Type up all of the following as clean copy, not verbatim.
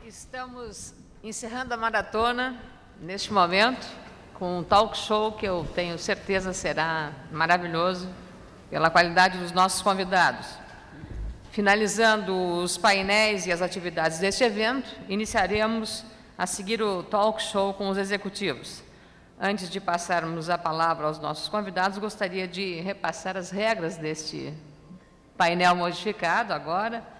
Estamos encerrando a maratona neste momento com um talk show que eu tenho certeza será maravilhoso pela qualidade dos nossos convidados. Finalizando os painéis e as atividades deste evento, iniciaremos a seguir o talk show com os executivos. Antes de passarmos a palavra aos nossos convidados, gostaria de repassar as regras deste painel modificado agora.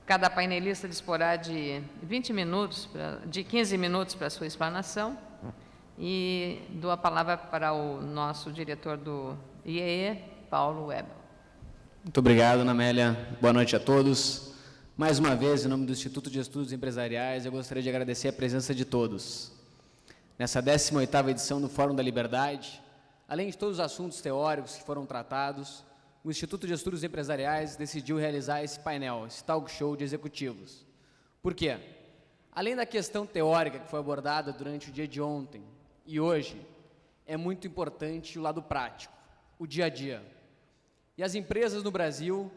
Cada painelista disporá de 15 minutos para a sua explanação e dou a palavra para o nosso diretor do IEE, Paulo Webel. Muito obrigado, Ana Amélia. Boa noite a todos. Mais uma vez, em nome do Instituto de Estudos Empresariais, eu gostaria de agradecer a presença de todos. Nessa 18ª edição do Fórum da Liberdade, além de todos os assuntos teóricos que foram tratados, o Instituto de Estudos Empresariais decidiu realizar esse painel, esse talk show de executivos. Por quê? Além da questão teórica que foi abordada durante o dia de ontem e hoje, é muito importante o lado prático, o dia a dia. E as empresas no Brasil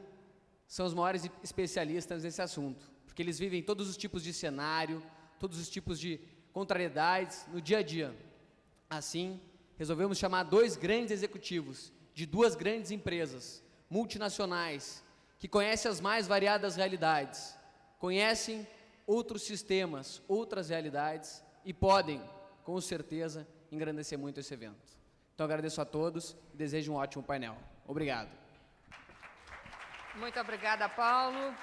são os maiores especialistas nesse assunto, porque eles vivem todos os tipos de cenário, todos os tipos de contrariedades no dia a dia. Assim, resolvemos chamar 2 grandes executivos de 2 grandes empresas multinacionais que conhecem as mais variadas realidades, conhecem outros sistemas, outras realidades e podem, com certeza, engrandecer muito esse evento. Então, agradeço a todos e desejo um ótimo painel. Obrigado. Muito obrigada, Paulo.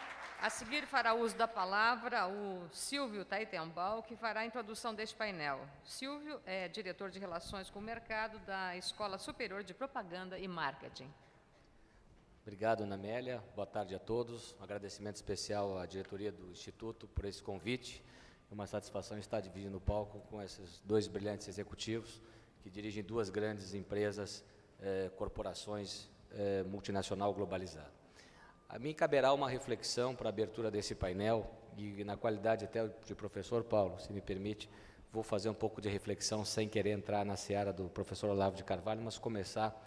A seguir fará uso da palavra o Silvio Taitembal, que fará a introdução deste painel. Silvio é diretor de Relações com o Mercado da Escola Superior de Propaganda e Marketing. Obrigado, Ana Amélia. Boa tarde a todos. Um agradecimento especial à diretoria do Instituto por esse convite. É uma satisfação estar dividindo o palco com esses 2 brilhantes executivos que dirigem 2 grandes empresas, corporações multinacional globalizada. A mim caberá uma reflexão para a abertura desse painel e, na qualidade até de professor Paulo, se me permite, vou fazer um pouco de reflexão sem querer entrar na seara do professor Olavo de Carvalho, mas começar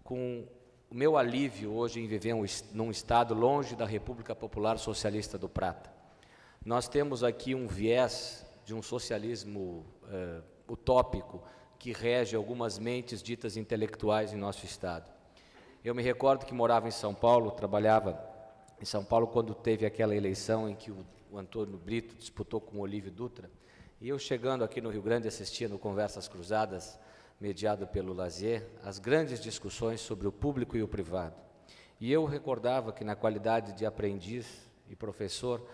com o meu alívio hoje em viver num estado longe da República Popular Socialista do Prata. Nós temos aqui um viés de um socialismo utópico que rege algumas mentes ditas intelectuais em nosso estado. Eu me recordo que morava em São Paulo, trabalhava em São Paulo quando teve aquela eleição em que o Antônio Brito disputou com o Olívio Dutra, e eu chegando aqui no Rio Grande assistia no Conversas Cruzadas, mediado pelo Lazier, as grandes discussões sobre o público e o privado. E eu recordava que na qualidade de aprendiz e professor,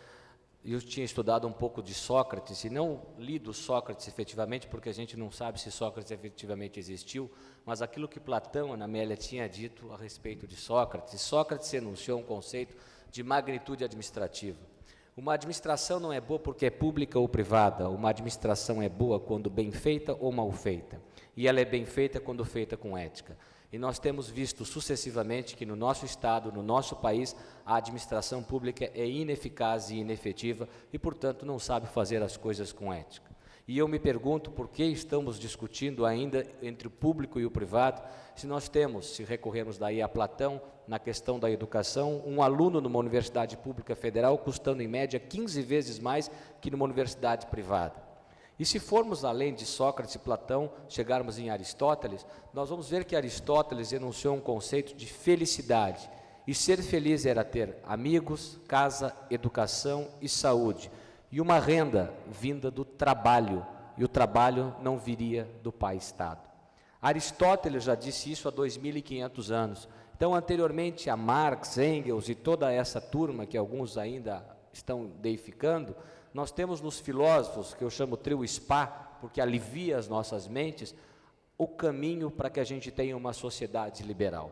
eu tinha estudado um pouco de Sócrates, e não lido Sócrates efetivamente, porque a gente não sabe se Sócrates efetivamente existiu, mas aquilo que Platão, Ana Amélia, tinha dito a respeito de Sócrates. Sócrates enunciou um conceito de magnitude administrativa. Uma administração não é boa porque é pública ou privada, uma administração é boa quando bem feita ou mal feita, e ela é bem feita quando feita com ética. E nós temos visto sucessivamente que no nosso estado, no nosso país, a administração pública é ineficaz e inefetiva e, portanto, não sabe fazer as coisas com ética. E eu me pergunto por que estamos discutindo ainda entre o público e o privado, se nós temos, se recorrermos daí a Platão, na questão da educação, um aluno numa universidade pública federal custando em média 15 vezes mais que numa universidade privada. E se formos além de Sócrates e Platão, chegarmos em Aristóteles, nós vamos ver que Aristóteles enunciou um conceito de felicidade. E ser feliz era ter amigos, casa, educação e saúde. E uma renda vinda do trabalho. E o trabalho não viria do pai-estado. Aristóteles já disse isso há 2.500 anos. Então, anteriormente a Marx, Engels e toda essa turma, que alguns ainda estão deificando, nós temos nos filósofos, que eu chamo trio spa, porque alivia as nossas mentes, o caminho para que a gente tenha uma sociedade liberal.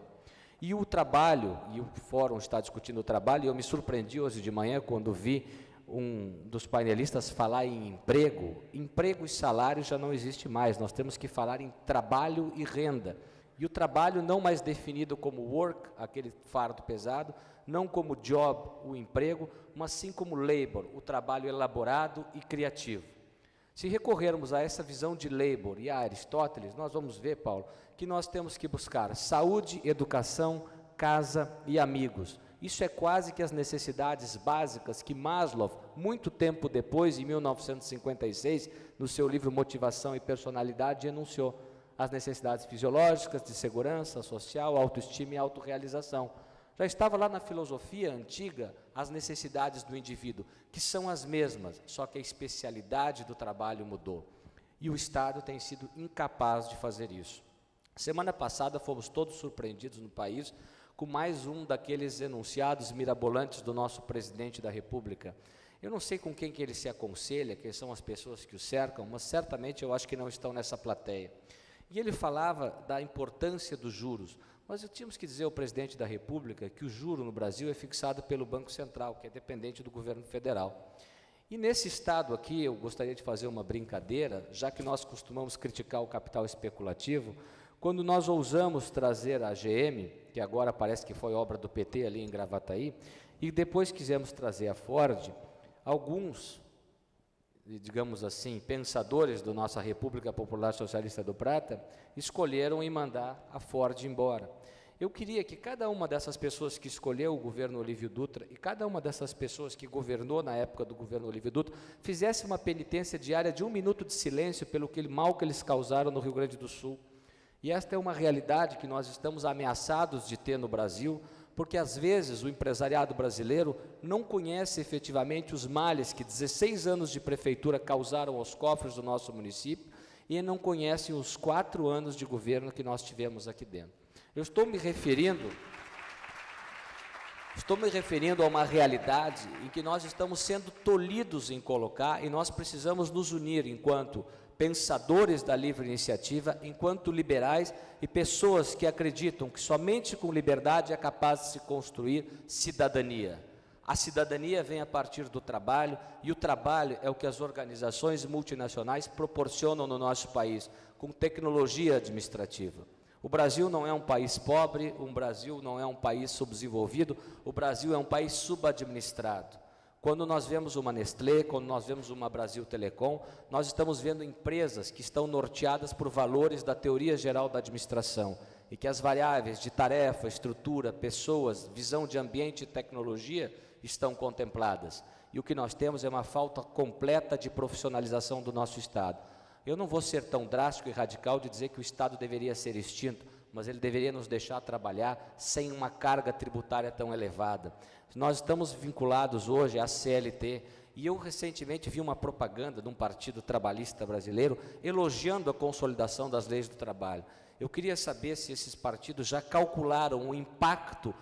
E o trabalho, e o fórum está discutindo o trabalho, e eu me surpreendi hoje de manhã quando vi um dos painelistas falar em emprego. Emprego e salário já não existe mais, nós temos que falar em trabalho e renda. E o trabalho não mais definido como work, aquele fardo pesado, não como job, o emprego, mas sim como labor, o trabalho elaborado e criativo. Se recorrermos a essa visão de labor e a Aristóteles, nós vamos ver, Paulo, que nós temos que buscar saúde, educação, casa e amigos. Isso é quase que as necessidades básicas que Maslow, muito tempo depois, em 1956, no seu livro Motivação e Personalidade, enunciou. As necessidades fisiológicas, de segurança social, autoestima e autorrealização. Já estava lá na filosofia antiga as necessidades do indivíduo, que são as mesmas, só que a especialidade do trabalho mudou. E o Estado tem sido incapaz de fazer isso. Semana passada fomos todos surpreendidos no país com mais um daqueles enunciados mirabolantes do nosso presidente da República. Eu não sei com quem que ele se aconselha, quem são as pessoas que o cercam, mas certamente eu acho que não estão nessa plateia. E ele falava da importância dos juros. Mas tínhamos que dizer ao presidente da República que o juro no Brasil é fixado pelo Banco Central, que é dependente do governo federal. E nesse estado aqui, eu gostaria de fazer uma brincadeira, já que nós costumamos criticar o capital especulativo, quando nós ousamos trazer a GM, que agora parece que foi obra do PT ali em Gravataí, e depois quisemos trazer a Ford, alguns, digamos assim, pensadores da nossa República Popular Socialista do Prata, escolheram em mandar a Ford embora. Eu queria que cada uma dessas pessoas que escolheu o governo Olívio Dutra e cada uma dessas pessoas que governou na época do governo Olívio Dutra fizesse uma penitência diária de 1 minuto de silêncio pelo mal que eles causaram no Rio Grande do Sul. E esta é uma realidade que nós estamos ameaçados de ter no Brasil, porque às vezes o empresariado brasileiro não conhece efetivamente os males que 16 anos de prefeitura causaram aos cofres do nosso município e não conhecem os 4 anos de governo que nós tivemos aqui dentro. Eu estou me referindo a uma realidade em que nós estamos sendo tolhidos em colocar e nós precisamos nos unir enquanto pensadores da livre iniciativa, enquanto liberais e pessoas que acreditam que somente com liberdade é capaz de se construir cidadania. A cidadania vem a partir do trabalho e o trabalho é o que as organizações multinacionais proporcionam no nosso país, com tecnologia administrativa. O Brasil não é um país pobre, o Brasil não é um país subdesenvolvido, o Brasil é um país subadministrado. Quando nós vemos uma Nestlé, quando nós vemos uma Brasil Telecom, nós estamos vendo empresas que estão norteadas por valores da teoria geral da administração e que as variáveis de tarefa, estrutura, pessoas, visão de ambiente e tecnologia estão contempladas. E o que nós temos é uma falta completa de profissionalização do nosso Estado. Eu não vou ser tão drástico e radical de dizer que o Estado deveria ser extinto, mas ele deveria nos deixar trabalhar sem uma carga tributária tão elevada. Nós estamos vinculados hoje à CLT, e eu recentemente vi uma propaganda de um partido trabalhista brasileiro elogiando a consolidação das leis do trabalho. Eu queria saber se esses partidos já calcularam o impacto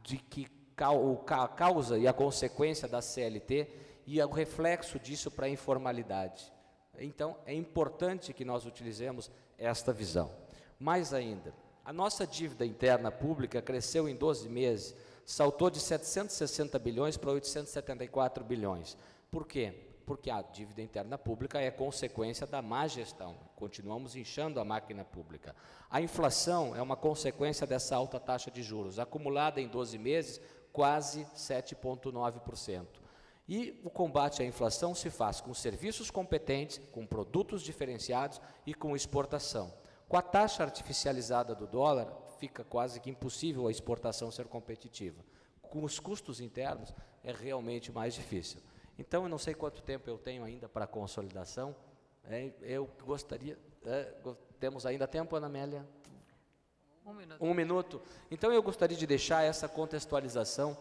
de que a causa e a consequência da CLT e o reflexo disso para a informalidade. Então, é importante que nós utilizemos esta visão. Mais ainda, a nossa dívida interna pública cresceu em 12 meses, saltou de 760 bilhões para 874 bilhões. Por quê? Porque a dívida interna pública é consequência da má gestão. Continuamos inchando a máquina pública. A inflação é uma consequência dessa alta taxa de juros, acumulada em 12 meses, quase 7,9%. E o combate à inflação se faz com serviços competentes, com produtos diferenciados e com exportação. Com a taxa artificializada do dólar, fica quase que impossível a exportação ser competitiva. Com os custos internos, é realmente mais difícil. Então, eu não sei quanto tempo eu tenho ainda para a consolidação. Eu gostaria... temos ainda tempo, Ana Amélia? 1 minuto. 1 minuto. Então, eu gostaria de deixar essa contextualização,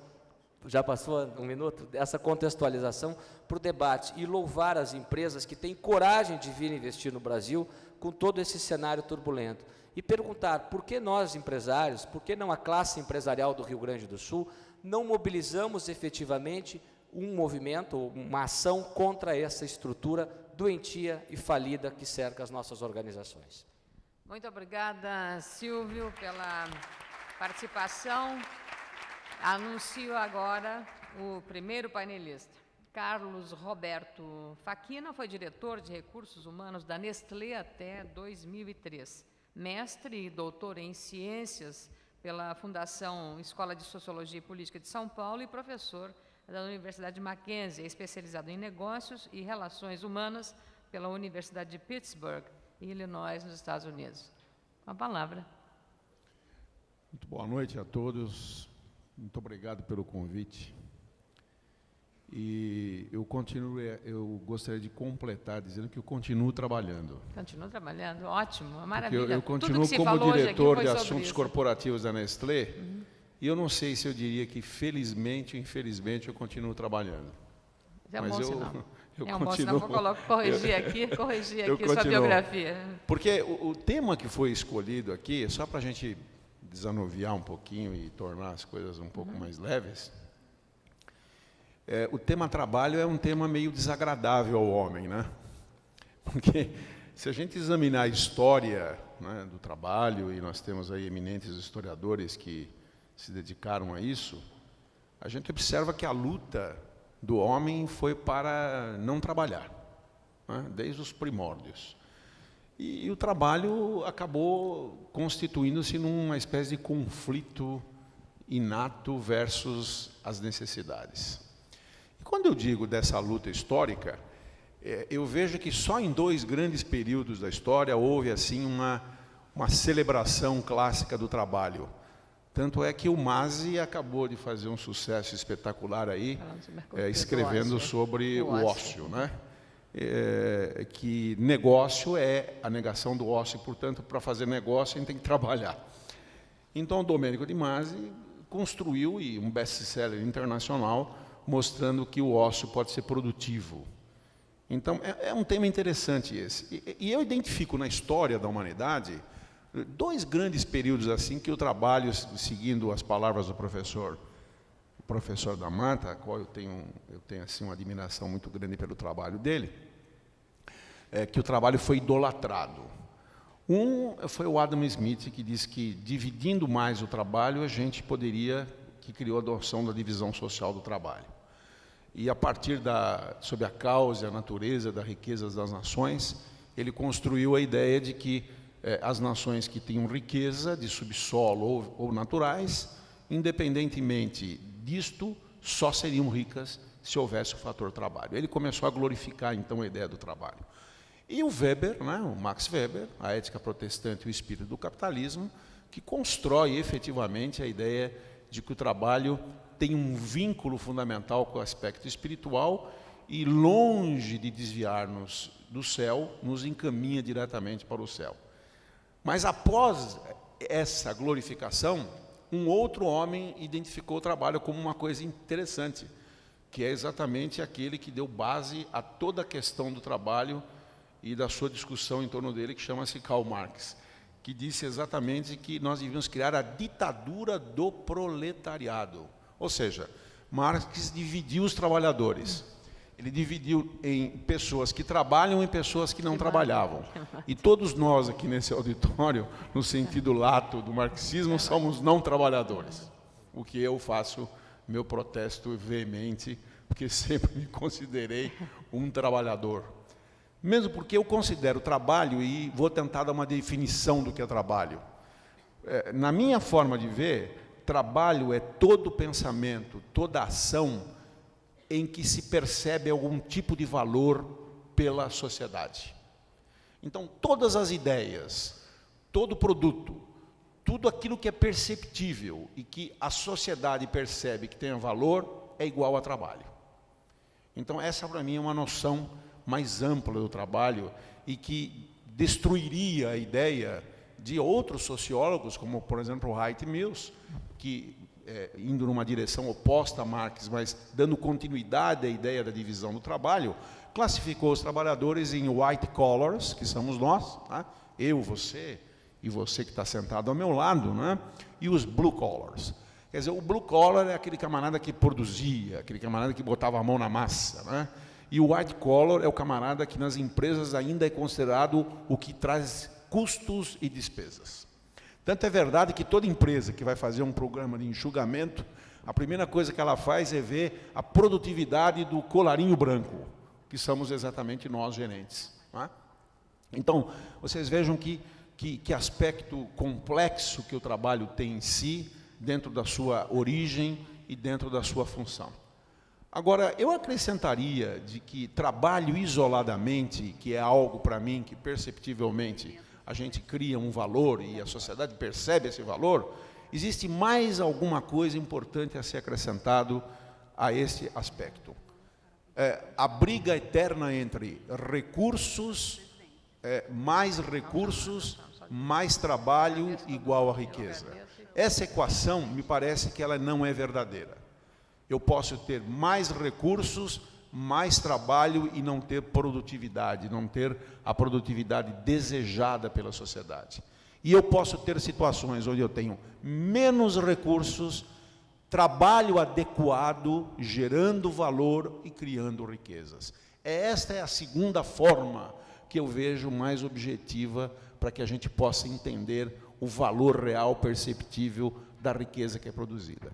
já passou 1 minuto, essa contextualização para o debate e louvar as empresas que têm coragem de vir investir no Brasil com todo esse cenário turbulento. E perguntar por que nós, empresários, por que não a classe empresarial do Rio Grande do Sul, não mobilizamos efetivamente um movimento, uma ação contra essa estrutura doentia e falida que cerca as nossas organizações. Muito obrigada, Silvio, pela participação. Anuncio agora o primeiro painelista. Carlos Roberto Faquina foi diretor de Recursos Humanos da Nestlé até 2003. Mestre e doutor em Ciências pela Fundação Escola de Sociologia e Política de São Paulo e professor da Universidade Mackenzie, especializado em Negócios e Relações Humanas pela Universidade de Pittsburgh, Illinois, nos Estados Unidos. Com a palavra. Muito boa noite a todos. Muito obrigado pelo convite. E eu gostaria de completar dizendo que eu continuo trabalhando. Continua trabalhando, ótimo, maravilha. Eu continuo como diretor de assuntos corporativos da Nestlé, e eu não sei se eu diria que felizmente ou infelizmente eu continuo trabalhando. É um bom sinal. Eu é um bom continuo, sinal, vou corrigir aqui sua biografia. Porque o tema que foi escolhido aqui, só para a gente desanuviar um pouquinho e tornar as coisas um pouco mais leves, o tema trabalho é um tema meio desagradável ao homem, né? Porque se a gente examinar a história, né, do trabalho, e nós temos aí eminentes historiadores que se dedicaram a isso, a gente observa que a luta do homem foi para não trabalhar, né, desde os primórdios. E o trabalho acabou constituindo-se numa espécie de conflito inato versus as necessidades. E quando eu digo dessa luta histórica, eu vejo que só em 2 grandes períodos da história houve assim uma celebração clássica do trabalho. Tanto é que o Masi acabou de fazer um sucesso espetacular aí, escrevendo sobre o ócio, né? Que negócio é a negação do ócio, e, portanto, para fazer negócio a gente tem que trabalhar. Então, o Domênico de Masi construiu um best-seller internacional mostrando que o ócio pode ser produtivo. Então, é um tema interessante esse. E eu identifico na história da humanidade 2 grandes períodos assim que o trabalho, seguindo as palavras do professor da Marta, a qual eu tenho assim uma admiração muito grande pelo trabalho dele, que o trabalho foi idolatrado. Foi o Adam Smith que disse que dividindo mais o trabalho que criou a noção da divisão social do trabalho. E a partir sob a causa e a natureza das riquezas das nações, ele construiu a ideia de que as nações que tinham riqueza de subsolo ou naturais, independentemente disto, só seriam ricas se houvesse o fator trabalho. Ele começou a glorificar, então, a ideia do trabalho. E o Weber, né, o Max Weber, a ética protestante e o espírito do capitalismo, que constrói efetivamente a ideia de que o trabalho tem um vínculo fundamental com o aspecto espiritual e, longe de desviar-nos do céu, nos encaminha diretamente para o céu. Mas após essa glorificação, um outro homem identificou o trabalho como uma coisa interessante, que é exatamente aquele que deu base a toda a questão do trabalho e da sua discussão em torno dele, que chama-se Karl Marx, que disse exatamente que nós devíamos criar a ditadura do proletariado. Ou seja, Marx dividiu os trabalhadores. Ele dividiu em pessoas que trabalham e pessoas que não trabalhavam. E todos nós aqui nesse auditório, no sentido lato do marxismo, somos não trabalhadores. O que eu faço, meu protesto veemente, porque sempre me considerei um trabalhador. Mesmo porque eu considero trabalho, e vou tentar dar uma definição do que é trabalho. Na minha forma de ver, trabalho é todo pensamento, toda ação em que se percebe algum tipo de valor pela sociedade. Então, todas as ideias, todo produto, tudo aquilo que é perceptível e que a sociedade percebe que tenha valor, é igual a trabalho. Então, essa para mim é uma noção mais ampla do trabalho e que destruiria a ideia de outros sociólogos, como, por exemplo, o Wright Mills, que indo numa direção oposta a Marx, mas dando continuidade à ideia da divisão do trabalho, classificou os trabalhadores em white collars, que somos nós, tá? Eu, você e você que está sentado ao meu lado, né? E os blue collars. Quer dizer, o blue collar é aquele camarada que produzia, aquele camarada que botava a mão na massa, né? E o white collar é o camarada que nas empresas ainda é considerado o que traz custos e despesas. Tanto é verdade que toda empresa que vai fazer um programa de enxugamento, a primeira coisa que ela faz é ver a produtividade do colarinho branco, que somos exatamente nós, gerentes. Não é? Então, vocês vejam que aspecto complexo que o trabalho tem em si, dentro da sua origem e dentro da sua função. Agora, eu acrescentaria de que trabalho isoladamente, que é algo para mim que perceptivelmente a gente cria um valor e a sociedade percebe esse valor, existe mais alguma coisa importante a ser acrescentado a esse aspecto. A briga eterna entre recursos, mais trabalho igual a riqueza. Essa equação, me parece que ela não é verdadeira. Eu posso ter mais recursos, mais trabalho e não ter produtividade, não ter a produtividade desejada pela sociedade. E eu posso ter situações onde eu tenho menos recursos, trabalho adequado, gerando valor e criando riquezas. Esta é a segunda forma que eu vejo mais objetiva para que a gente possa entender o valor real perceptível da riqueza que é produzida.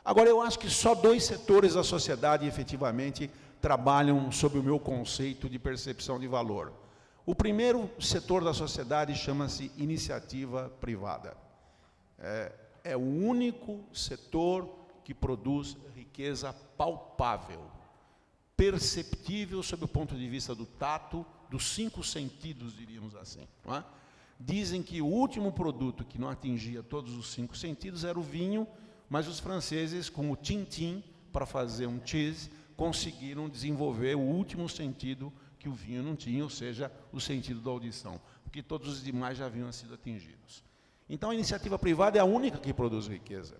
Agora, eu acho que só 2 setores da sociedade, efetivamente, trabalham sob o meu conceito de percepção de valor. O primeiro setor da sociedade chama-se iniciativa privada. É o único setor que produz riqueza palpável, perceptível sob o ponto de vista do tato, dos 5 sentidos, diríamos assim. Não é? Dizem que o último produto que não atingia todos os 5 sentidos era o vinho, mas os franceses, com o tintim, para fazer um cheese, conseguiram desenvolver o último sentido que o vinho não tinha, ou seja, o sentido da audição, porque todos os demais já haviam sido atingidos. Então, a iniciativa privada é a única que produz riqueza.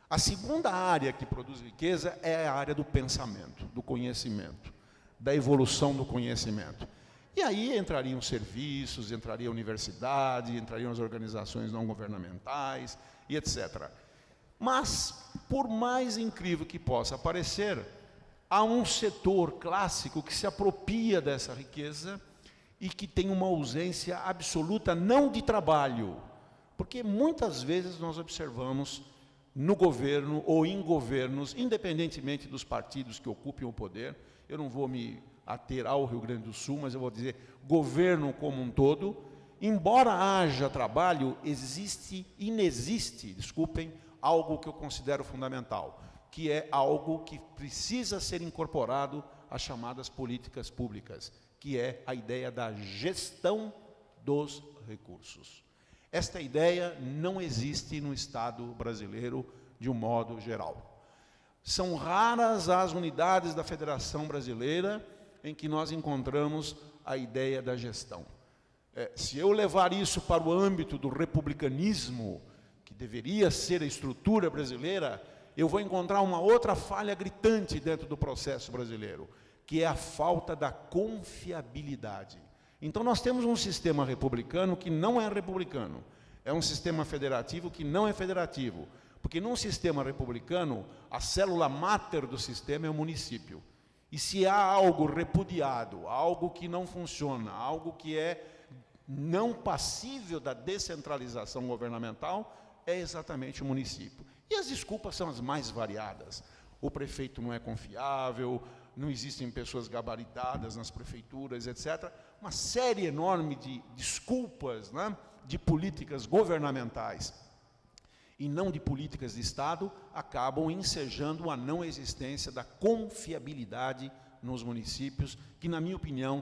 A segunda área que produz riqueza é a área do pensamento, do conhecimento, da evolução do conhecimento. E aí entrariam serviços, entraria a universidade, entrariam as organizações não governamentais, e etc. Mas, por mais incrível que possa parecer, há um setor clássico que se apropria dessa riqueza e que tem uma ausência absoluta, não de trabalho, porque muitas vezes nós observamos no governo ou em governos, independentemente dos partidos que ocupem o poder, eu não vou me ater ao Rio Grande do Sul, mas eu vou dizer governo como um todo, embora haja trabalho, inexiste, algo que eu considero fundamental, que é algo que precisa ser incorporado às chamadas políticas públicas, que é a ideia da gestão dos recursos. Esta ideia não existe no Estado brasileiro de um modo geral. São raras as unidades da Federação Brasileira em que nós encontramos a ideia da gestão. Se eu levar isso para o âmbito do republicanismo, que deveria ser a estrutura brasileira, eu vou encontrar uma outra falha gritante dentro do processo brasileiro, que é a falta da confiabilidade. Então, nós temos um sistema republicano que não é republicano, é um sistema federativo que não é federativo, porque num sistema republicano, a célula máter do sistema é o município. E se há algo repudiado, algo que não funciona, algo que é não passível da descentralização governamental, é exatamente o município. E as desculpas são as mais variadas. O prefeito não é confiável, não existem pessoas gabaritadas nas prefeituras, etc. Uma série enorme de desculpas, né, de políticas governamentais e não de políticas de Estado, acabam ensejando a não existência da confiabilidade nos municípios, que, na minha opinião,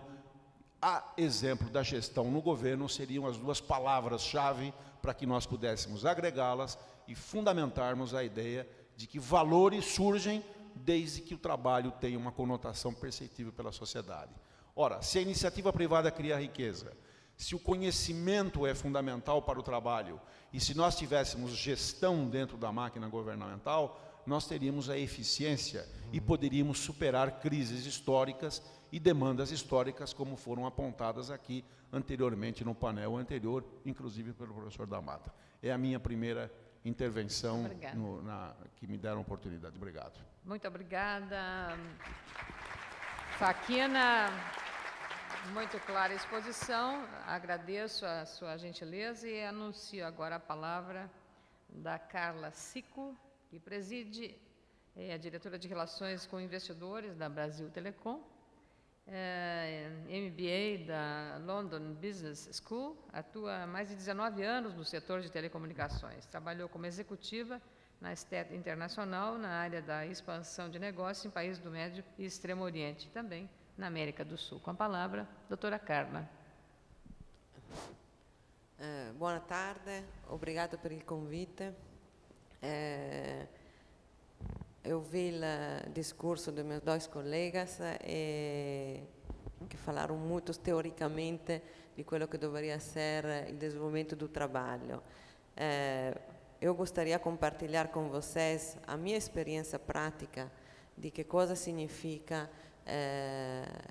a exemplo da gestão no governo, seriam as 2 palavras-chave para que nós pudéssemos agregá-las e fundamentarmos a ideia de que valores surgem desde que o trabalho tenha uma conotação perceptível pela sociedade. Ora, se a iniciativa privada cria riqueza, se o conhecimento é fundamental para o trabalho, e se nós tivéssemos gestão dentro da máquina governamental, nós teríamos a eficiência e poderíamos superar crises históricas e demandas históricas, como foram apontadas aqui anteriormente no painel anterior, inclusive pelo professor da Mata. É a minha primeira intervenção que me deram a oportunidade. Obrigado. Muito obrigada. Faquina, muito clara a exposição. Agradeço a sua gentileza e anuncio agora a palavra da Carla Sico, que preside, é a diretora de Relações com Investidores da Brasil Telecom, MBA da London Business School, atua há mais de 19 anos no setor de telecomunicações. Trabalhou como executiva na STET Internacional, na área da expansão de negócios em países do Médio e Extremo Oriente, também na América do Sul. Com a palavra, doutora Carla. Boa tarde, obrigado pelo convite. Eu vi o discurso dos meus dois colegas que falaram muito teoricamente de quello que deveria ser o desenvolvimento do trabalho. Eu gostaria de compartilhar com vocês a minha experiência prática de que coisa significa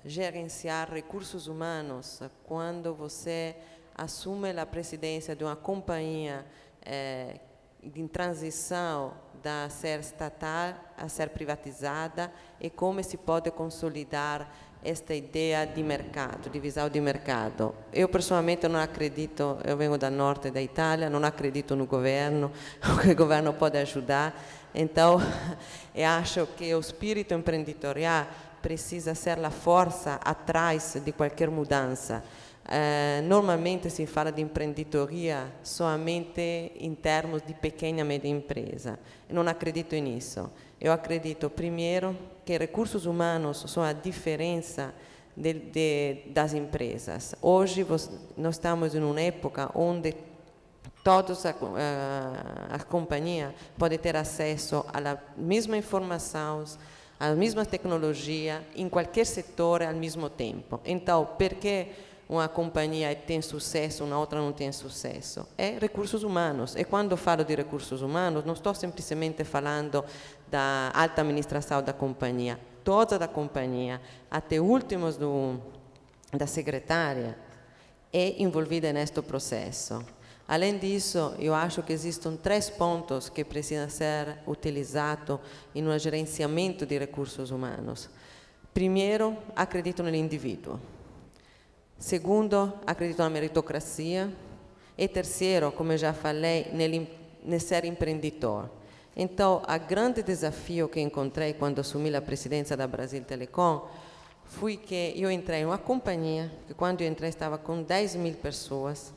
gerenciar recursos humanos quando você assume a presidência de uma companhia em transição da ser estatal a ser privatizada e como se pode consolidar esta ideia de mercado, de visão de mercado. Eu, pessoalmente, não acredito, eu venho da norte da Itália, não acredito no governo, que o governo pode ajudar. Então, eu acho que o espírito empresarial precisa ser a força atrás de qualquer mudança. Normalmente se fala de empreendedoria somente em termos de pequena e média empresa. Eu não acredito nisso. Eu acredito, primeiro, que recursos humanos são a diferença das empresas. Hoje, nós estamos em uma época onde todas as companhias podem ter acesso à mesma informação, à mesma tecnologia, em qualquer setor ao mesmo tempo. Então, por que uma companhia tem sucesso, uma outra não tem sucesso? É recursos humanos. E quando falo de recursos humanos, não estou simplesmente falando da alta administração da companhia. Toda a companhia, até últimos da secretária, é envolvida neste processo. Além disso, eu acho que existem 3 pontos que precisam ser utilizados em um gerenciamento de recursos humanos. Primeiro, acredito no indivíduo. Segundo, acredito na meritocracia. E terceiro, como eu já falei, no ser empreendedor. Então, o grande desafio que encontrei quando assumi a presidência da Brasil Telecom foi que eu entrei em uma companhia que, quando eu entrei, estava com 10.000 pessoas.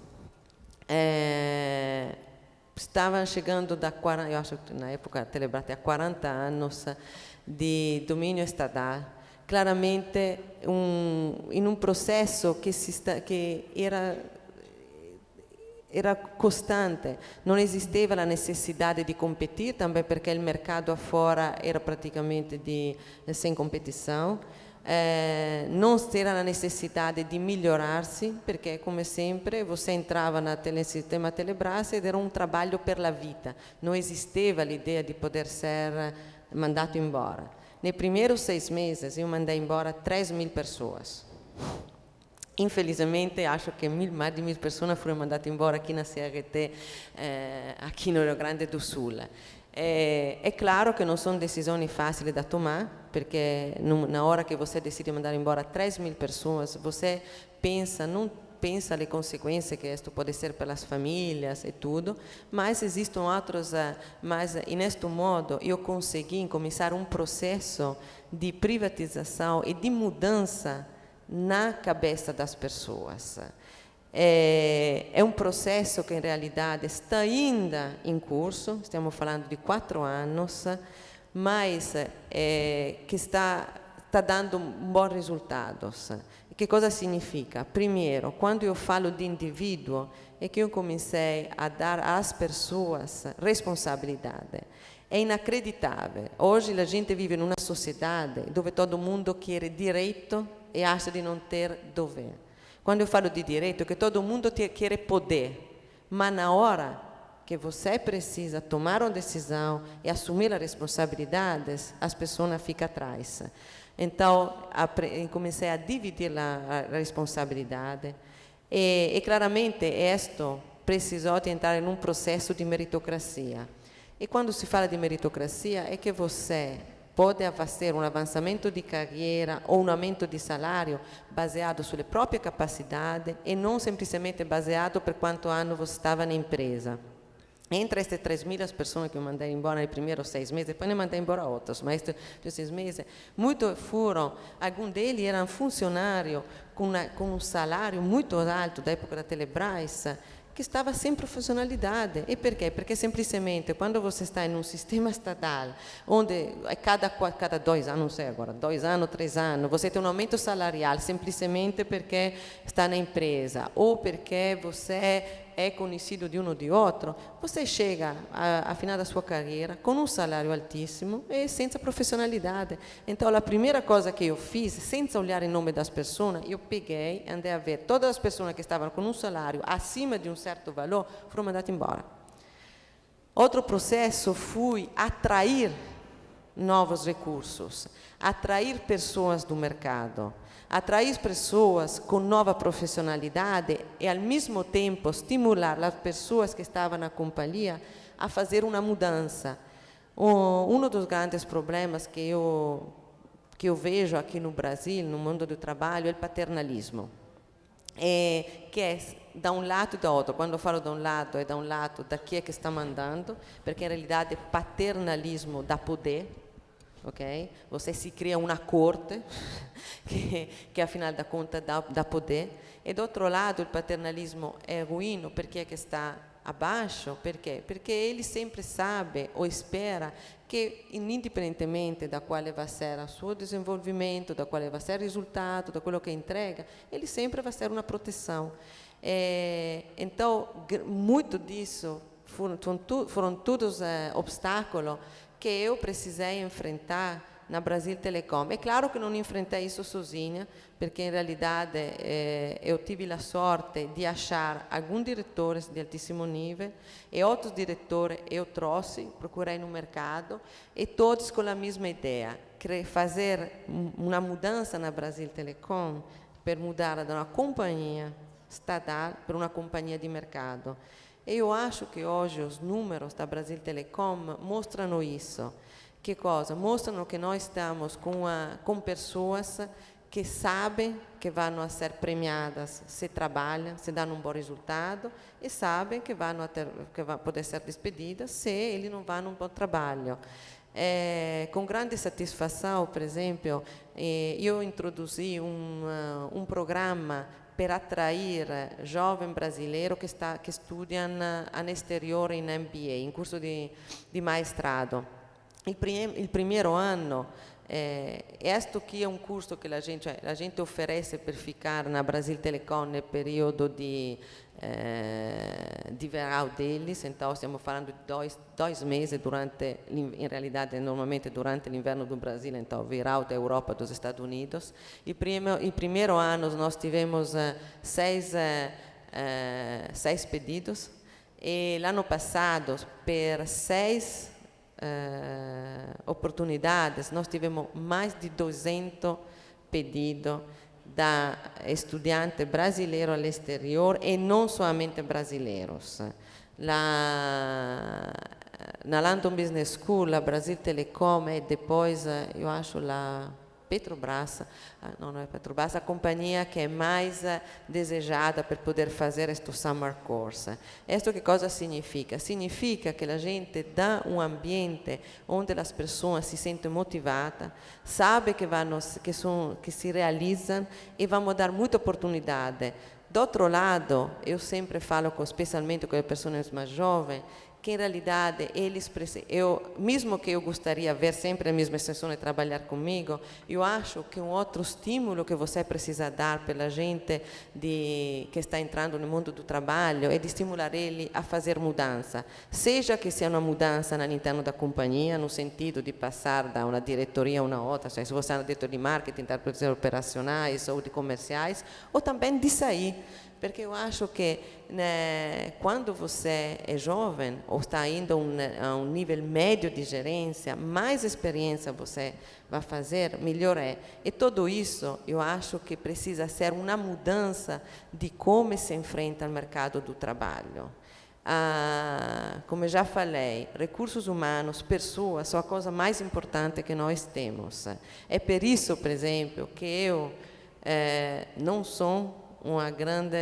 Estavam chegando eu acho que na época a Telebrás tinha 40 anos de domínio estatal. Claramente, em um processo que era constante, não existia a necessidade de competir, também porque o mercado afora era praticamente sem competição. Não era a necessidade de melhorar-se, porque, como sempre, você entrava no sistema Telebrás e era um trabalho per la vida. Não existia a ideia de poder ser mandado embora. Nos primeiros 6 meses, eu mandei embora 3.000 pessoas. Infelizmente, acho que mais de 1.000 pessoas foram mandadas embora aqui na CRT, aqui no Rio Grande do Sul. É claro que não são decisões fáceis de tomar, porque na hora que você decide mandar embora 3.000 pessoas, você não pensa as consequências que isto pode ser pelas famílias e tudo, mas existem outros, mas neste modo eu consegui começar um processo de privatização e de mudança na cabeça das pessoas. É um processo que, em realidade, está ainda em curso, estamos falando de 4 anos, mas que está dando bons resultados. Que cosa significa? Primeiro, quando eu falo de indivíduo, é que eu comecei a dar às pessoas responsabilidade. É inacreditável. Hoje a gente vive numa sociedade dove todo mundo quer direito e acha de não ter dever. Quando eu falo de direito, é que todo mundo quer poder, mas na hora que você precisa tomar uma decisão e assumir as responsabilidades, as pessoas ficam atrás. Então, comecei a dividir a responsabilidade e claramente, isto precisou de entrar em um processo de meritocracia. E quando se fala de meritocracia, é que você pode fazer um avançamento de carreira ou um aumento de salário baseado sulle próprie capacidade e não simplesmente baseado per quanto ano você estava na empresa. Entre estas 3.000 pessoas que eu mandei embora nos primeiros 6 meses, depois eu mandei embora outros, mas estes 6 meses, muitos foram, alguns deles eram funcionários com um salário muito alto da época da Telebrás, que estava sem profissionalidade. E por quê? Porque simplesmente quando você está em um sistema estatal, onde cada 2 anos, não sei agora, 2 anos, 3 anos, você tem um aumento salarial simplesmente porque está na empresa, ou porque você é conhecido de um ou de outro, você chega a final da sua carreira com um salário altíssimo e sem profissionalidade. Então, a primeira coisa que eu fiz, sem olhar em nome das pessoas, eu peguei, andei a ver todas as pessoas que estavam com um salário acima de um certo valor, foram mandadas embora. Outro processo foi atrair novos recursos, atrair pessoas do mercado, atrair pessoas com nova profissionalidade e, ao mesmo tempo, estimular as pessoas que estavam na companhia a fazer uma mudança. Um dos grandes problemas que eu vejo aqui no Brasil, no mundo do trabalho, é o paternalismo. Que é da um lado e da outro. Quando eu falo de um lado, é da um lado daqui é que está mandando, porque, em realidade, paternalismo dá poder. Okay? Você se cria uma corte que afinal da conta dá poder, e do outro lado o paternalismo é ruim porque está abaixo, porque ele sempre sabe ou espera que, indipendentemente da qual vai ser o seu desenvolvimento, da qual vai ser o resultado, da quello que entrega, ele sempre vai ser uma proteção. Então, muito disso foram todos obstáculos que eu precisei enfrentar na Brasil Telecom. É claro que não enfrentei isso sozinha, porque, em realidade, eu tive a sorte de achar alguns diretores de altíssimo nível e outros diretores eu trouxe, procurei no mercado, e todos com a mesma ideia, fazer uma mudança na Brasil Telecom para mudar de uma companhia estatal para uma companhia de mercado. Eu acho que hoje os números da Brasil Telecom mostram isso. Que cosa? Mostram que nós estamos com pessoas que sabem que vão ser premiadas se trabalham, se dão um bom resultado, e sabem que vão poder ser despedidas se eles não vão um bom trabalho. Com grande satisfação, por exemplo, eu introduzi um programa para atrair jovens brasileiros que estudam no exterior em MBA, em curso de mestrado. Il primeiro ano, questo que é um curso que a gente oferece para ficar na Brasil Telecom no período de verão deles. Então, estamos falando de dois meses em realidade, normalmente durante o inverno do Brasil, então verão da Europa, dos Estados Unidos. Il primeiro ano nós tivemos seis pedidos, e l'anno passado, per 6 oportunidades, nós tivemos mais de 200 pedidos da estudiantes brasileiros ao exterior, e não somente brasileiros. Na London Business School, a Brasil Telecom, e depois, eu acho, a Petrobras, não é Petrobras, a companhia que é mais desejada para poder fazer este summer course. Isto que coisa significa? Significa que a gente dá um ambiente onde as pessoas se sentem motivadas, sabem que se realizam, e vamos dar muita oportunidade. Do outro lado, eu sempre falo, especialmente com as pessoas mais jovens, que, em realidade, mesmo que eu gostaria de ver sempre a mesma extensão de trabalhar comigo, eu acho que um outro estímulo que você precisa dar para a gente que está entrando no mundo do trabalho é de estimular ele a fazer mudança. Seja que seja uma mudança no interno da companhia, no sentido de passar da uma diretoria a uma outra, se você é um diretor de marketing, de operacionais ou de comerciais, ou também de sair. Porque eu acho que quando você é jovem ou está indo a um nível médio de gerência, mais experiência você vai fazer, melhor é. E tudo isso, eu acho que precisa ser uma mudança de como se enfrenta o mercado do trabalho. Como eu já falei, recursos humanos, pessoas, são a coisa mais importante que nós temos. É por isso, por exemplo, que eu não sou uma grande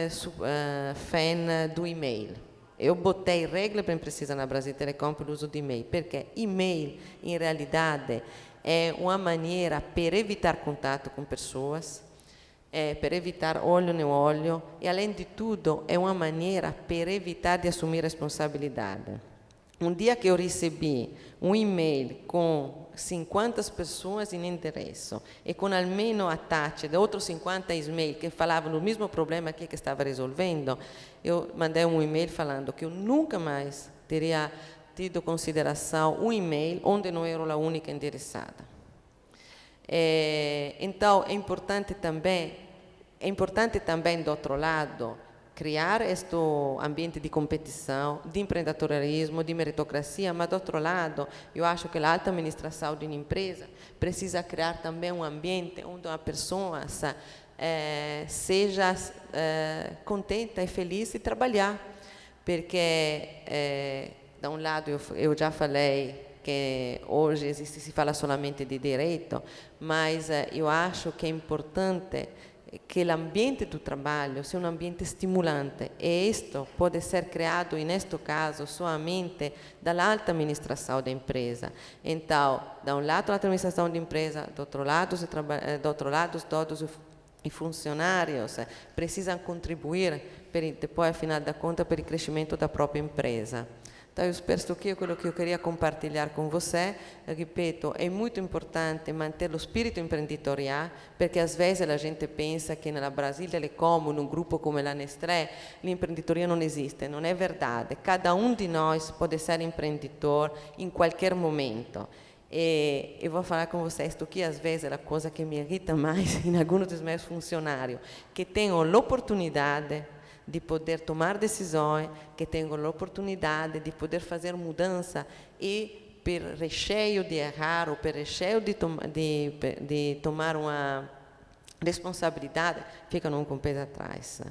fã do e-mail. Eu botei regra para empresa na Brasil Telecom para o uso de e-mail, porque e-mail, em realidade, é uma maneira para evitar contato com pessoas, para evitar olho no olho, e, além de tudo, é uma maneira para evitar de assumir responsabilidade. Um dia que eu recebi um e-mail com 50 pessoas em endereço e com almeno attached de outros 50 e-mail que falavam do mesmo problema que estava resolvendo, eu mandei um e-mail falando que eu nunca mais teria tido consideração um e-mail onde não era a única endereçada. Então, é importante também, do outro lado, criar este ambiente de competição, de empreendedorismo, de meritocracia, mas, do outro lado, eu acho que a alta administração de uma empresa precisa criar também um ambiente onde a pessoa seja contente e feliz de trabalhar. Porque, de um lado, eu já falei que hoje se fala solamente de direito, mas eu acho que é importante que o ambiente do trabalho seja um ambiente estimulante, e isto pode ser criado, neste caso, somente da alta administração da empresa. Então, de um lado, a alta administração da empresa, do outro lado, todos os funcionários precisam contribuir, depois, afinal da conta, para o crescimento da própria empresa. Então, eu espero que aquilo que eu queria compartilhar com você, ripeto, é muito importante manter o espírito empreendedorial, porque às vezes a gente pensa que no Brasil Telecom, num grupo como a Nestlé, l'imprenditoria não existe. Não é verdade. Cada um de nós pode ser empreendedor em qualquer momento. E eu vou falar com vocês do que às vezes é a coisa que me irrita mais em alguns dos meus funcionários, que tenham a oportunidade de poder tomar decisões, que tenham a oportunidade de poder fazer mudança e, por recheio de errar ou por recheio de tomar uma responsabilidade, ficam com o pé atrás.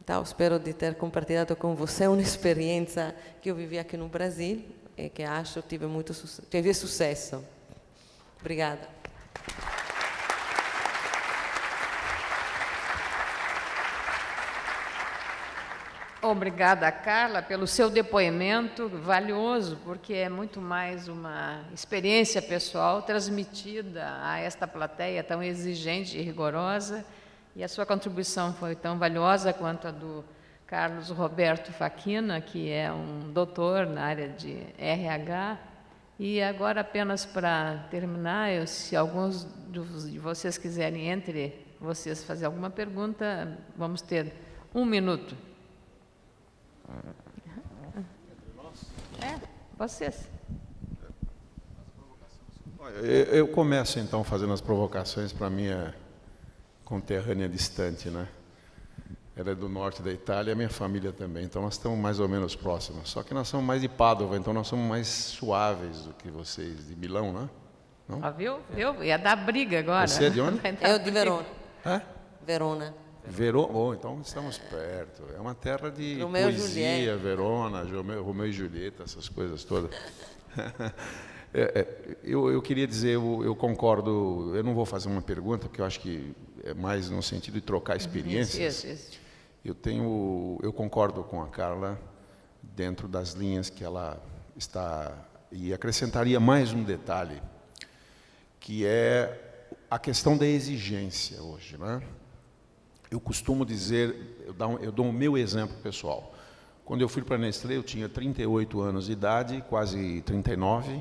Então, espero de ter compartilhado com você uma experiência que eu vivi aqui no Brasil e que acho que teve sucesso. Obrigada. Obrigada, Carla, pelo seu depoimento valioso, porque é muito mais uma experiência pessoal transmitida a esta plateia tão exigente e rigorosa, e a sua contribuição foi tão valiosa quanto a do Carlos Roberto Facchina, que é um doutor na área de RH. E agora, apenas para terminar, se alguns de vocês quiserem, entre vocês, fazer alguma pergunta, vamos ter 1 minuto. Vocês. Eu começo, então, fazendo as provocações para a minha conterrânea distante, né? Ela é do norte da Itália, a minha família também, então nós estamos mais ou menos próximos. Só que nós somos mais de Pádua, então nós somos mais suaves do que vocês de Milão, né? Não? Ah, viu? Ia dar briga agora. Você é de onde? Eu de Verona. Verona. Verona, então estamos perto. É uma terra de Romeu poesia, Verona, Romeu e Julieta, essas coisas todas. Eu queria dizer, eu concordo, eu não vou fazer uma pergunta, porque eu acho que é mais no sentido de trocar experiências. Isso. Eu concordo com a Carla dentro das linhas que ela está, e acrescentaria mais um detalhe, que é a questão da exigência hoje, né? Eu costumo dizer, eu dou o meu exemplo pessoal. Quando eu fui para a Nestlé, eu tinha 38 anos de idade, quase 39,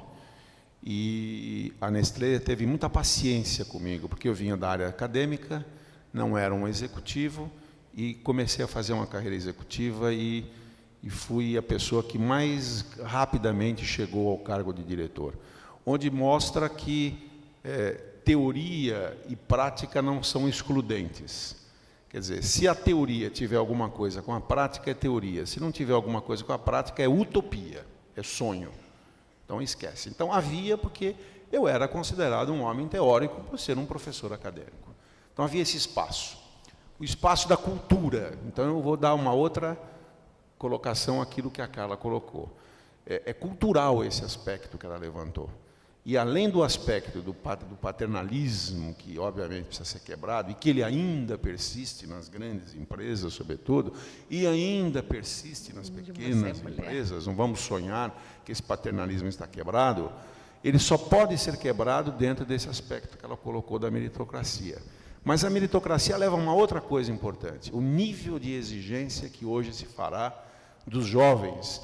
e a Nestlé teve muita paciência comigo, porque eu vinha da área acadêmica, não era um executivo, e comecei a fazer uma carreira executiva e fui a pessoa que mais rapidamente chegou ao cargo de diretor, onde mostra que teoria e prática não são excludentes. Quer dizer, se a teoria tiver alguma coisa com a prática, é teoria. Se não tiver alguma coisa com a prática, é utopia, é sonho. Então, esquece. Então, havia, porque eu era considerado um homem teórico por ser um professor acadêmico. Então, havia esse espaço. O espaço da cultura. Então, eu vou dar uma outra colocação àquilo que a Carla colocou. É cultural esse aspecto que ela levantou. E além do aspecto do paternalismo, que obviamente precisa ser quebrado, e que ele ainda persiste nas grandes empresas, sobretudo, e ainda persiste nas pequenas empresas, não vamos sonhar que esse paternalismo está quebrado, ele só pode ser quebrado dentro desse aspecto que ela colocou da meritocracia. Mas a meritocracia leva a uma outra coisa importante, o nível de exigência que hoje se fará dos jovens,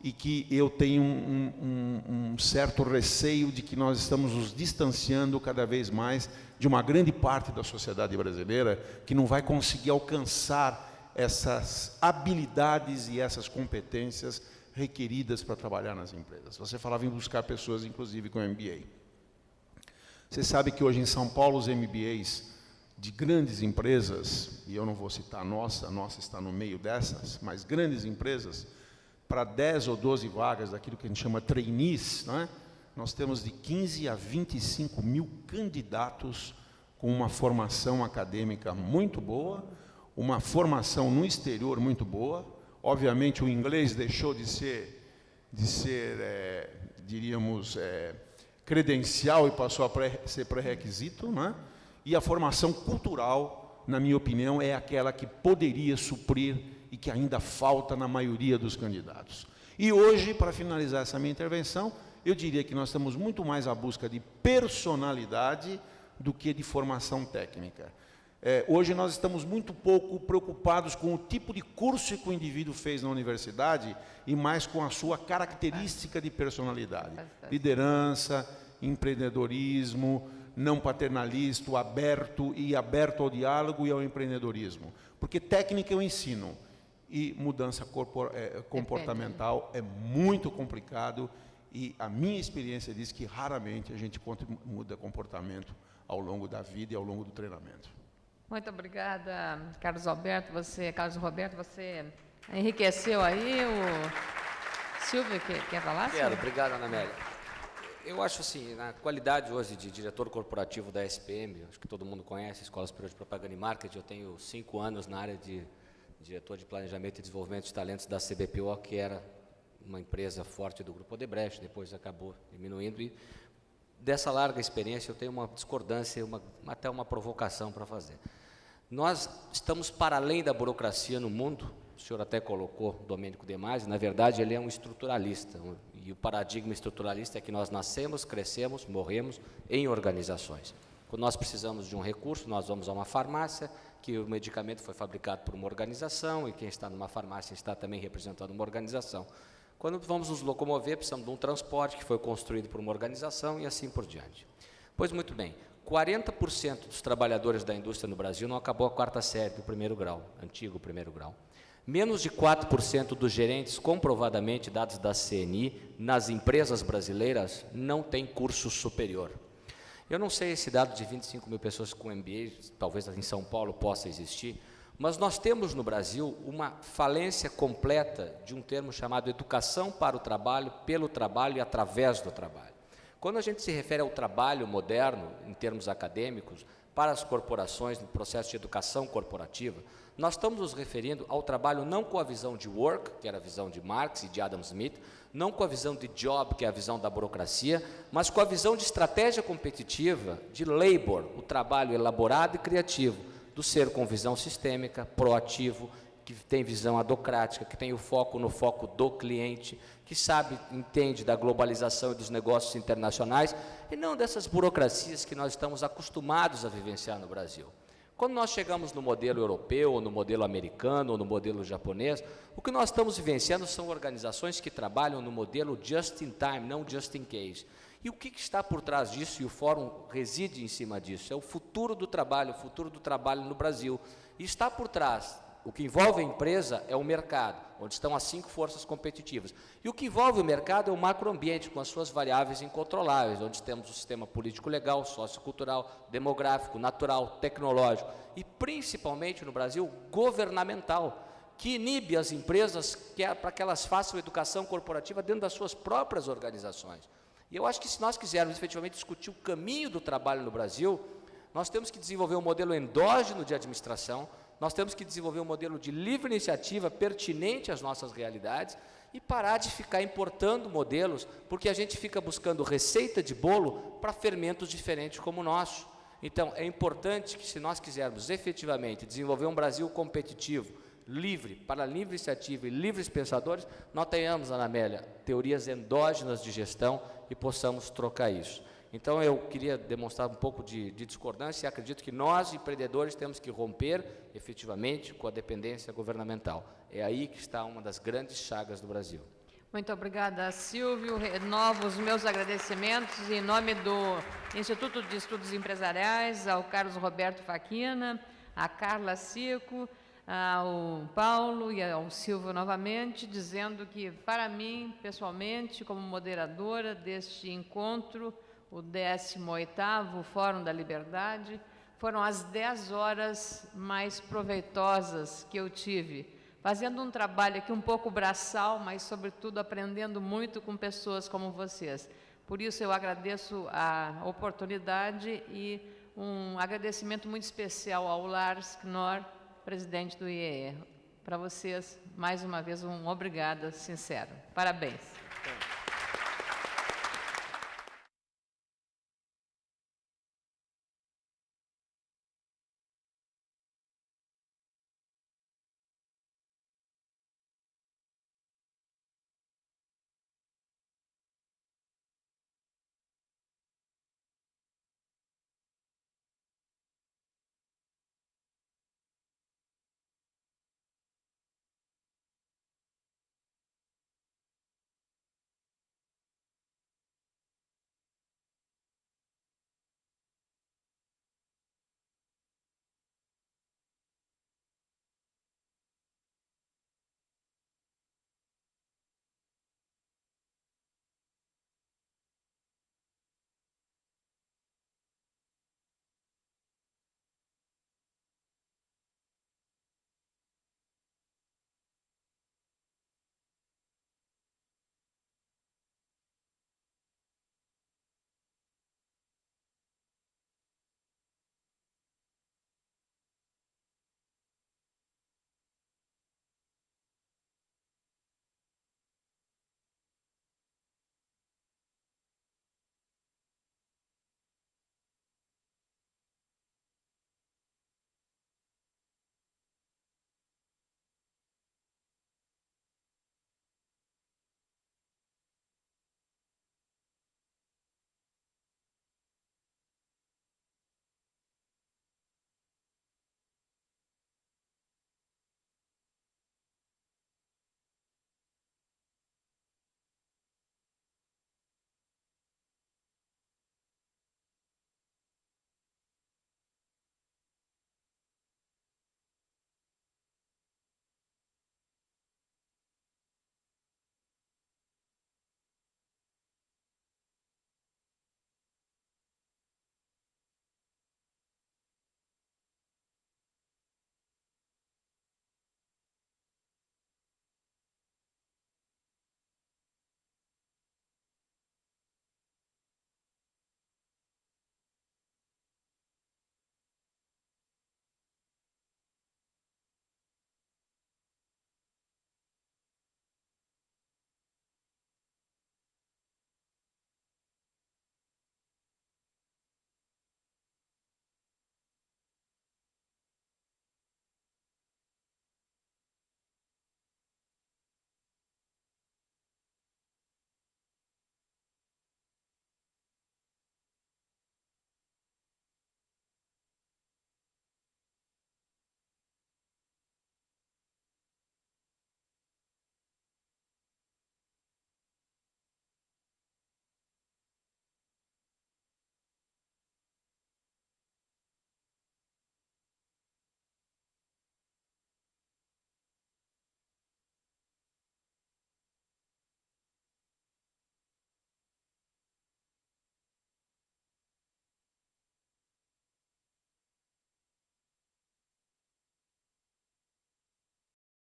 e que eu tenho um certo receio de que nós estamos nos distanciando cada vez mais de uma grande parte da sociedade brasileira que não vai conseguir alcançar essas habilidades e essas competências requeridas para trabalhar nas empresas. Você falava em buscar pessoas, inclusive, com MBA. Você sabe que hoje em São Paulo os MBAs de grandes empresas, e eu não vou citar a nossa está no meio dessas, mas grandes empresas, para 10 ou 12 vagas daquilo que a gente chama trainees, não é? Nós temos de 15 a 25 mil candidatos com uma formação acadêmica muito boa, uma formação no exterior muito boa. Obviamente, o inglês deixou de ser diríamos, credencial e passou a ser pré-requisito, não é? E a formação cultural, na minha opinião, é aquela que poderia suprir e que ainda falta na maioria dos candidatos. E hoje, para finalizar essa minha intervenção, eu diria que nós estamos muito mais à busca de personalidade do que de formação técnica. Hoje nós estamos muito pouco preocupados com o tipo de curso que o indivíduo fez na universidade e mais com a sua característica de personalidade. Liderança, empreendedorismo, não paternalista, aberto ao diálogo e ao empreendedorismo. Porque técnica eu ensino e mudança comportamental é muito complicado e a minha experiência diz que raramente a gente muda comportamento ao longo da vida e ao longo do treinamento. Muito obrigada, Carlos Roberto, você enriqueceu aí. O Silvio, quer falar? Quero, obrigado, Ana Amélia. Eu acho assim, na qualidade hoje de diretor corporativo da SPM, acho que todo mundo conhece, Escola Superior de Propaganda e Marketing, eu tenho 5 anos na área de diretor de Planejamento e Desenvolvimento de Talentos da CBPO, que era uma empresa forte do Grupo Odebrecht, depois acabou diminuindo, e dessa larga experiência eu tenho uma discordância, até uma provocação para fazer. Nós estamos para além da burocracia no mundo, o senhor até colocou Domênico De Masi, na verdade ele é um estruturalista, e o paradigma estruturalista é que nós nascemos, crescemos, morremos em organizações. Quando nós precisamos de um recurso, nós vamos a uma farmácia, que o medicamento foi fabricado por uma organização, e quem está numa farmácia está também representando uma organização. Quando vamos nos locomover, precisamos de um transporte que foi construído por uma organização e assim por diante. Pois muito bem, 40% dos trabalhadores da indústria no Brasil não acabou a 4ª série do primeiro grau, antigo primeiro grau. Menos de 4% dos gerentes, comprovadamente, dados da CNI, nas empresas brasileiras, não têm curso superior. Eu não sei esse dado de 25 mil pessoas com MBA, talvez em São Paulo possa existir, mas nós temos no Brasil uma falência completa de um termo chamado educação para o trabalho, pelo trabalho e através do trabalho. Quando a gente se refere ao trabalho moderno, em termos acadêmicos, para as corporações, no processo de educação corporativa, nós estamos nos referindo ao trabalho não com a visão de work, que era a visão de Marx e de Adam Smith, não com a visão de job, que é a visão da burocracia, mas com a visão de estratégia competitiva, de labor, o trabalho elaborado e criativo, do ser com visão sistêmica, proativo, que tem visão adocrática, que tem o foco no foco do cliente, que entende da globalização e dos negócios internacionais, e não dessas burocracias que nós estamos acostumados a vivenciar no Brasil. Quando nós chegamos no modelo europeu, ou no modelo americano, ou no modelo japonês, o que nós estamos vivenciando são organizações que trabalham no modelo just in time, não just in case. E o que está por trás disso, e o Fórum reside em cima disso, é o futuro do trabalho no Brasil. E está por trás, o que envolve a empresa é o mercado, onde estão as 5 forças competitivas. E o que envolve o mercado é o macroambiente, com as suas variáveis incontroláveis, onde temos o sistema político-legal, sociocultural, demográfico, natural, tecnológico e, principalmente no Brasil, governamental, que inibe as empresas para que elas façam educação corporativa dentro das suas próprias organizações. E eu acho que se nós quisermos efetivamente discutir o caminho do trabalho no Brasil, nós temos que desenvolver um modelo endógeno de administração, nós temos que desenvolver um modelo de livre iniciativa pertinente às nossas realidades e parar de ficar importando modelos, porque a gente fica buscando receita de bolo para fermentos diferentes como o nosso. Então, é importante que, se nós quisermos efetivamente desenvolver um Brasil competitivo, livre, para livre iniciativa e livres pensadores, nós tenhamos, Ana Amélia, teorias endógenas de gestão e possamos trocar isso. Então, eu queria demonstrar um pouco de discordância e acredito que nós, empreendedores, temos que romper, efetivamente, com a dependência governamental. É aí que está uma das grandes chagas do Brasil. Muito obrigada, Silvio. Renovo os meus agradecimentos em nome do Instituto de Estudos Empresariais, ao Carlos Roberto Faquina, à Carla Cico, ao Paulo e ao Silvio novamente, dizendo que, para mim, pessoalmente, como moderadora deste encontro, o 18º Fórum da Liberdade, foram as 10 horas mais proveitosas que eu tive, fazendo um trabalho aqui um pouco braçal, mas, sobretudo, aprendendo muito com pessoas como vocês. Por isso, eu agradeço a oportunidade e um agradecimento muito especial ao Lars Knorr, presidente do IEE. Para vocês, mais uma vez, um obrigado sincero. Parabéns.